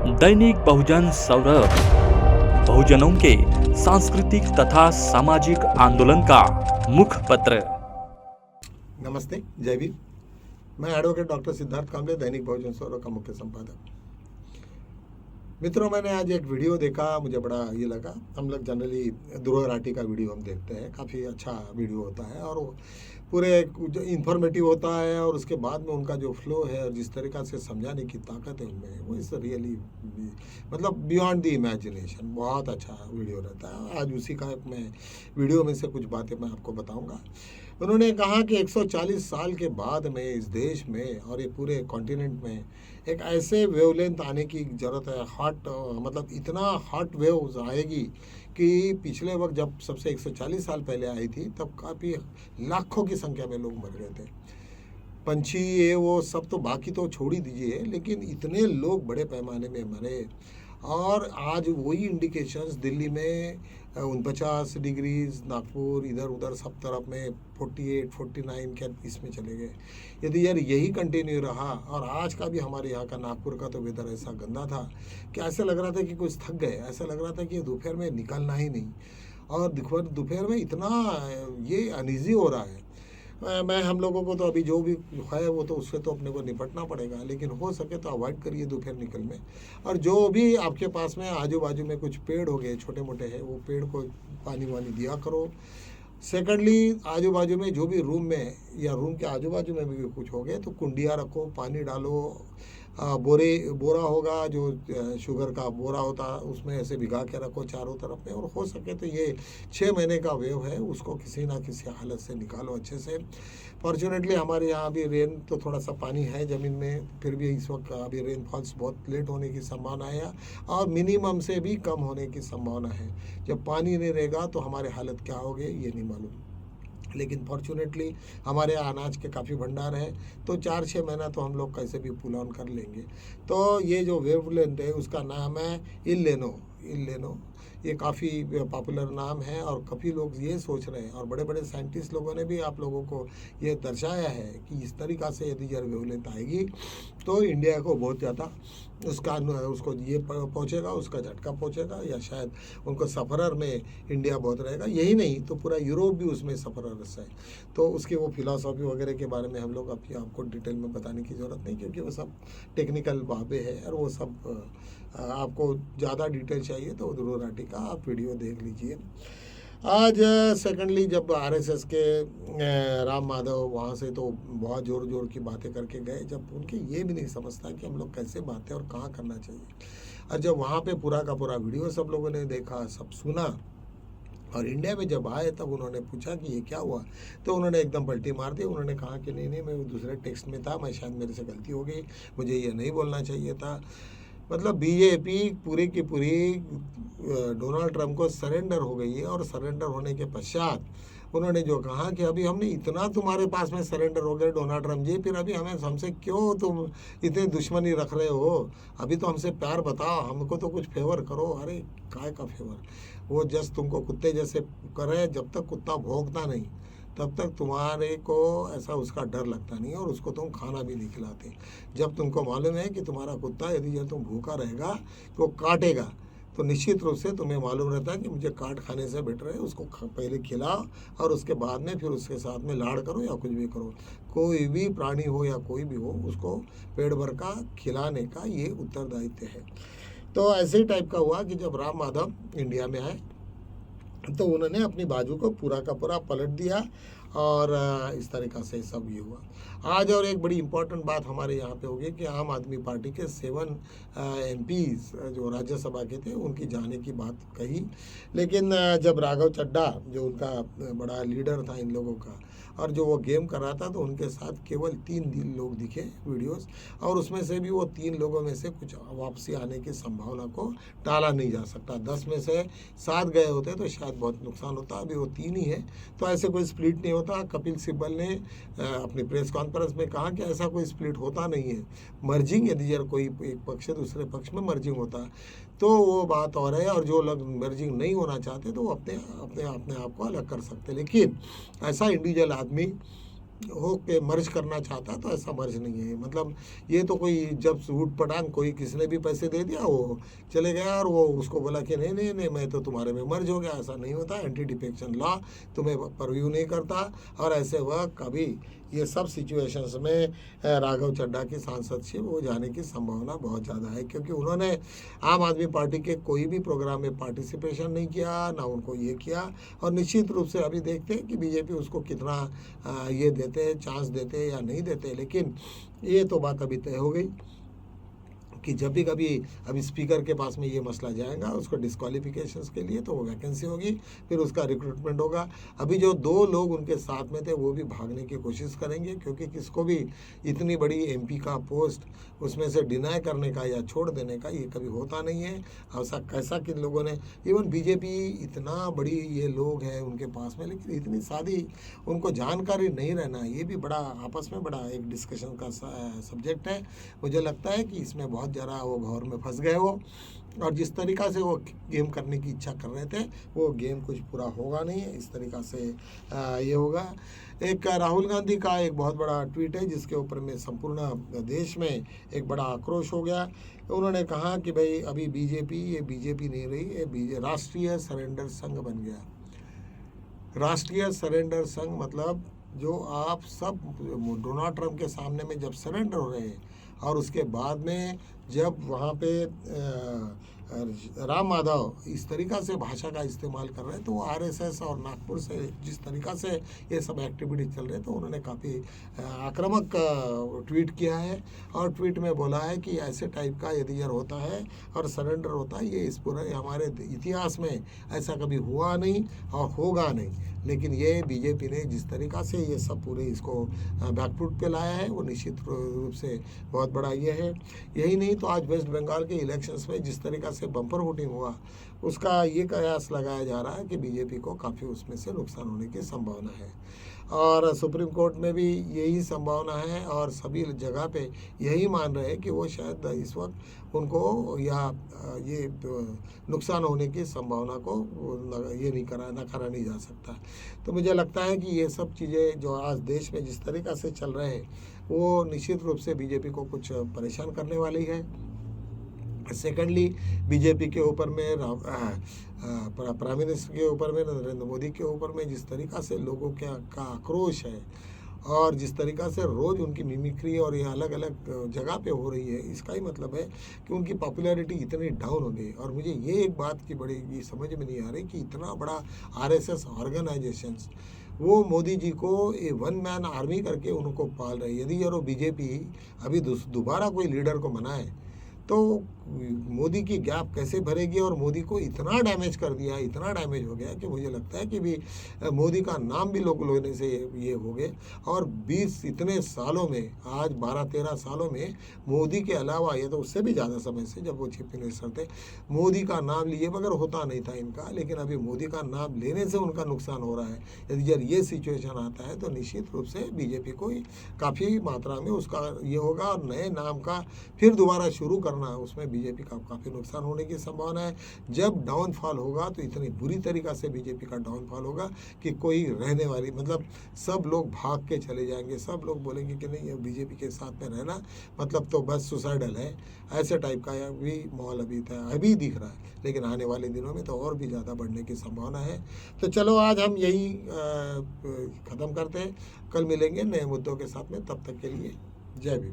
दैनिक बहुजन सौरभ, बहुजनों के सांस्कृतिक तथा सामाजिक आंदोलन का मुख्य पत्र। नमस्ते, जय भीम। मैं एडवोकेट डॉक्टर सिद्धार्थ कांबले, दैनिक बहुजन सौरभ का मुख्य संपादक। मित्रों, मैंने आज एक वीडियो देखा, मुझे बड़ा ये लगा। हम लोग जनरली ध्रुव राठी का वीडियो हम देखते हैं, काफ़ी अच्छा वीडियो होता है और वो पूरे इंफॉर्मेटिव होता है और उसके बाद में उनका जो फ्लो है और जिस तरीक़ा से समझाने की ताकत है उनमें, वो इस रियली मतलब बियॉन्ड द इमेजिनेशन, बहुत अच्छा वीडियो रहता है। आज उसी का मैं वीडियो में से कुछ बातें मैं आपको बताऊंगा। उन्होंने कहा कि 140 साल के बाद में इस देश में और ये पूरे कॉन्टिनेंट में एक ऐसे वेवलेंथ आने की ज़रूरत है, मतलब इतना हॉट वेव्स आएगी कि पिछले वक्त जब सबसे 140 साल पहले आई थी तब काफ़ी लाखों की संख्या में लोग मर गए थे। पंछी ये वो सब तो बाकी तो छोड़ ही दीजिए, लेकिन इतने लोग बड़े पैमाने में मरे। और आज वही इंडिकेशंस दिल्ली में 49 डिग्रीज, नागपुर इधर उधर सब तरफ में 48, 49 के इसमें चले गए। यदि यार यही कंटिन्यू रहा, और आज का भी हमारे यहाँ का नागपुर का तो वेदर ऐसा गंदा था कि ऐसा लग रहा था कि कुछ थक गए, ऐसा लग रहा था कि दोपहर में निकलना ही नहीं। और दोपहर में इतना ये अनईजी हो रहा है। मैं हम लोगों को तो अभी जो भी है वो तो उससे तो अपने को निपटना पड़ेगा, लेकिन हो सके तो अवॉइड करिए दोपहर निकल में। और जो भी आपके पास में आजू बाजू में कुछ पेड़ हो गए छोटे मोटे हैं, वो पेड़ को पानी वानी दिया करो। सेकेंडली, आजू बाजू में जो भी रूम में या रूम के आजू बाजू में भी कुछ हो गए तो कुंडिया रखो, पानी डालो। बोरा होगा जो शुगर का बोरा होता है, उसमें ऐसे भिगा के रखो चारों तरफ में। और हो सके तो ये 6 महीने का वेव है, उसको किसी ना किसी हालत से निकालो अच्छे से। फॉर्चुनेटली हमारे यहाँ अभी रेन तो थोड़ा सा पानी है ज़मीन में, फिर भी इस वक्त अभी रेनफॉल्स बहुत लेट होने की संभावना है और मिनिमम से भी कम होने की संभावना है। जब पानी नहीं रहेगा तो हमारे हालत क्या होगी ये नहीं मालूम। लेकिन फॉर्चुनेटली हमारे यहाँ अनाज के काफ़ी भंडार है, तो 4-6 महीना तो हम लोग कैसे भी पुल ऑन कर लेंगे। तो ये जो वेवलेंथ है उसका नाम है इल लेनो। ये काफ़ी पॉपुलर नाम है और काफ़ी लोग ये सोच रहे हैं और बड़े बड़े साइंटिस्ट लोगों ने भी आप लोगों को ये दर्शाया है कि इस तरीक़ा से यदि यार वेवलेंथ आएगी तो इंडिया को बहुत ज़्यादा उसको ये पहुँचेगा, उसका झटका पहुँचेगा, या शायद उनको सफ़रर में इंडिया बहुत रहेगा। यही नहीं तो पूरा यूरोप भी उसमें सफ़रर है। तो उसकी वो फिलॉसफी वगैरह के बारे में हम लोग अभी आपको डिटेल में बताने की ज़रूरत नहीं, क्योंकि वो सब टेक्निकल बातें हैं और वो सब आपको ज़्यादा डिटेल चाहिए तो ध्रुव राठी का आप वीडियो देख लीजिए। आज सेकेंडली जब आरएसएस के राम माधव वहाँ से तो बहुत ज़ोर की बातें करके गए, जब उनके ये भी नहीं समझता कि हम लोग कैसे बातें और कहाँ करना चाहिए। और जब वहाँ पे पूरा का पूरा वीडियो सब लोगों ने देखा, सब सुना और इंडिया में जब आए तब उन्होंने पूछा कि ये क्या हुआ, तो उन्होंने एकदम पलटी मार दी। उन्होंने कहा कि नहीं मैं दूसरे टेक्स्ट में था, मैं शायद मेरे से गलती हो गई, मुझे ये नहीं बोलना चाहिए था। मतलब बीजेपी पूरी की पूरी डोनाल्ड ट्रंप को सरेंडर हो गई है। और सरेंडर होने के पश्चात उन्होंने जो कहा कि अभी हमने इतना तुम्हारे पास में सरेंडर हो गए डोनाल्ड ट्रंप जी, फिर अभी हमसे क्यों तुम इतनी दुश्मनी रख रहे हो, अभी तो हमसे प्यार बताओ, हमको तो कुछ फेवर करो। अरे काय का फेवर, वो जस्ट तुमको कुत्ते जैसे करे, जब तक कुत्ता भौंकता नहीं तब तक तुम्हारे को ऐसा उसका डर लगता नहीं और उसको तुम खाना भी नहीं खिलाते। जब तुमको मालूम है कि तुम्हारा कुत्ता यदि जब तुम भूखा रहेगा तो काटेगा, तो निश्चित रूप से तुम्हें मालूम रहता है कि मुझे काट खाने से बेटर है उसको पहले खिलाओ और उसके बाद में फिर उसके साथ में लाड़ करो या कुछ भी करो। कोई भी प्राणी हो या कोई भी हो, उसको पेट भर का खिलाने का ये उत्तरदायित्व है। तो ऐसे ही टाइप का हुआ कि जब राम माधव इंडिया में आए तो उन्होंने अपनी बाजू को पूरा का पूरा पलट दिया और इस तरीक़ा से सब ये हुआ। आज और एक बड़ी इम्पोर्टेंट बात हमारे यहाँ पे होगी कि आम आदमी पार्टी के 7 MPs जो राज्यसभा के थे उनकी जाने की बात कही, लेकिन जब राघव चड्ढा जो उनका बड़ा लीडर था इन लोगों का और जो वो गेम कर रहा था, तो उनके साथ केवल 3 लोग दिखे वीडियोस, और उसमें से भी वो 3 लोगों में से कुछ वापसी आने की संभावना को टाला नहीं जा सकता। 10 में से 7 गए होते तो शायद बहुत नुकसान होता, अभी वो 3 ही है, तो ऐसे कोई स्प्लिट नहीं होता। कपिल सिब्बल ने अपनी प्रेस कॉन्फ्रेंस में कहा कि ऐसा कोई स्प्लिट होता नहीं है। मर्जिंग यदि यार कोई एक पक्ष से दूसरे पक्ष में मर्जिंग होता तो वो बात और है, और जो लोग मर्जिंग नहीं होना चाहते तो वो अपने आप को अलग कर सकते। लेकिन ऐसा इंडिविजुअल आदमी हो के मर्ज करना चाहता, तो ऐसा मर्ज नहीं है। मतलब ये तो कोई जब ऊट पटांग कोई किसी ने भी पैसे दे दिया, वो चले गया और वो उसको बोला कि नहीं नहीं नहीं मैं तो तुम्हारे में मर्ज हो गया, ऐसा नहीं होता। एंटी डिफेक्शन लॉ तुम्हें परव्यू नहीं करता। और ऐसे वक्त कभी ये सब सिचुएशंस में राघव चड्ढा की सांसदशिप हो जाने की संभावना बहुत ज़्यादा है, क्योंकि उन्होंने आम आदमी पार्टी के कोई भी प्रोग्राम में पार्टिसिपेशन नहीं किया, ना उनको ये किया। और निश्चित रूप से अभी देखते हैं कि बीजेपी उसको कितना ये देते हैं, चांस देते हैं या नहीं देते। लेकिन ये तो बात अभी तय हो गई कि जब भी कभी अभी स्पीकर के पास में ये मसला जाएगा उसको डिस्क्वालिफिकेशंस के लिए, तो वो वैकेंसी होगी, फिर उसका रिक्रूटमेंट होगा। अभी जो 2 लोग उनके साथ में थे वो भी भागने की कोशिश करेंगे, क्योंकि किसको भी इतनी बड़ी एमपी का पोस्ट उसमें से डिनाई करने का या छोड़ देने का ये कभी होता नहीं है। ऐसा कैसा किन लोगों ने, इवन बीजेपी इतना बड़ी ये लोग हैं उनके पास में, लेकिन इतनी सादी उनको जानकारी नहीं रहना, ये भी बड़ा आपस में बड़ा एक डिस्कशन का सब्जेक्ट है। मुझे लगता है कि इसमें बहुत ज़रा वो घौर में फंस गए वो, और जिस तरीक़ा से वो गेम करने की इच्छा कर रहे थे वो गेम कुछ पूरा होगा नहीं है। इस तरीक़ा से ये होगा। एक राहुल गांधी का एक बहुत बड़ा ट्वीट है जिसके ऊपर में संपूर्ण देश में एक बड़ा आक्रोश हो गया। उन्होंने कहा कि भाई अभी बीजेपी ये बीजेपी नहीं रही, ये राष्ट्रीय सरेंडर संघ बन गया। राष्ट्रीय सरेंडर संघ मतलब जो आप सब डोनाल्ड ट्रंप के सामने में जब सरेंडर हो रहे हैं, और उसके बाद में जब वहाँ पे राम माधव इस तरीक़ा से भाषा का इस्तेमाल कर रहे हैं, तो वो आरएसएस और नागपुर से जिस तरीक़ा से ये सब एक्टिविटी चल रहे हैं, तो उन्होंने काफ़ी आक्रामक ट्वीट किया है। और ट्वीट में बोला है कि ऐसे टाइप का यदि यार होता है और सरेंडर होता है, ये इस पूरे हमारे इतिहास में ऐसा कभी हुआ नहीं और होगा नहीं। लेकिन ये बीजेपी ने जिस तरीक़ा से ये सब पूरे इसको बैकफुट पे लाया है, वो निश्चित रूप से बहुत बड़ा ये है। यही नहीं तो आज वेस्ट बंगाल के इलेक्शंस में जिस तरीक़ा से बम्पर वोटिंग हुआ, उसका ये कयास लगाया जा रहा है कि बीजेपी को काफ़ी उसमें से नुकसान होने की संभावना है। और सुप्रीम कोर्ट में भी यही संभावना है, और सभी जगह पे यही मान रहे हैं कि वो शायद इस वक्त उनको या ये नुकसान होने की संभावना को ये नहीं नकारा नहीं जा सकता। तो मुझे लगता है कि ये सब चीज़ें जो आज देश में जिस तरीक़ा से चल रहे हैं, वो निश्चित रूप से बीजेपी को कुछ परेशान करने वाली है। सेकेंडली, बीजेपी के ऊपर में प्राइम मिनिस्टर के ऊपर में नरेंद्र मोदी के ऊपर में जिस तरीक़ा से लोगों का आक्रोश है, और जिस तरीक़ा से रोज़ उनकी मिमिक्री और ये अलग अलग जगह पे हो रही है, इसका ही मतलब है कि उनकी पॉपुलैरिटी इतनी डाउन हो गई। और मुझे ये एक बात की बड़ी ये समझ में नहीं आ रही कि इतना बड़ा आरएसएस ऑर्गेनाइजेशंस वो मोदी जी को ये 1 मैन आर्मी करके उनको पाल रही है। यदि यार वो बीजेपी अभी दोबारा कोई लीडर को बनाए तो मोदी की गैप कैसे भरेगी। और मोदी को इतना डैमेज कर दिया, इतना डैमेज हो गया कि मुझे लगता है कि भी मोदी का नाम भी लोग लेने से ये हो गए। और 20 इतने सालों में, आज 12-13 सालों में मोदी के अलावा, ये तो उससे भी ज़्यादा समय से जब वो चीफ मिनिस्टर थे, मोदी का नाम लिए बगैर होता नहीं था इनका। लेकिन अभी मोदी का नाम लेने से उनका नुकसान हो रहा है। यदि यार ये सिचुएशन आता है तो निश्चित रूप से बीजेपी को काफ़ी मात्रा में उसका ये होगा, और नए नाम का फिर दोबारा शुरू करना, उसमें बीजेपी का काफ़ी नुकसान होने की संभावना है। जब डाउनफॉल होगा तो इतनी बुरी तरीक़ा से बीजेपी का डाउनफॉल होगा कि कोई रहने वाली, मतलब सब लोग भाग के चले जाएंगे, सब लोग बोलेंगे कि नहीं, बीजेपी के साथ में रहना मतलब तो बस सुसाइडल है। ऐसे टाइप का भी माहौल अभी दिख रहा है, लेकिन आने वाले दिनों में तो और भी ज़्यादा बढ़ने की संभावना है। तो चलो आज हम यही ख़त्म करते हैं, कल मिलेंगे नए मुद्दों के साथ में। तब तक के लिए जय भीम।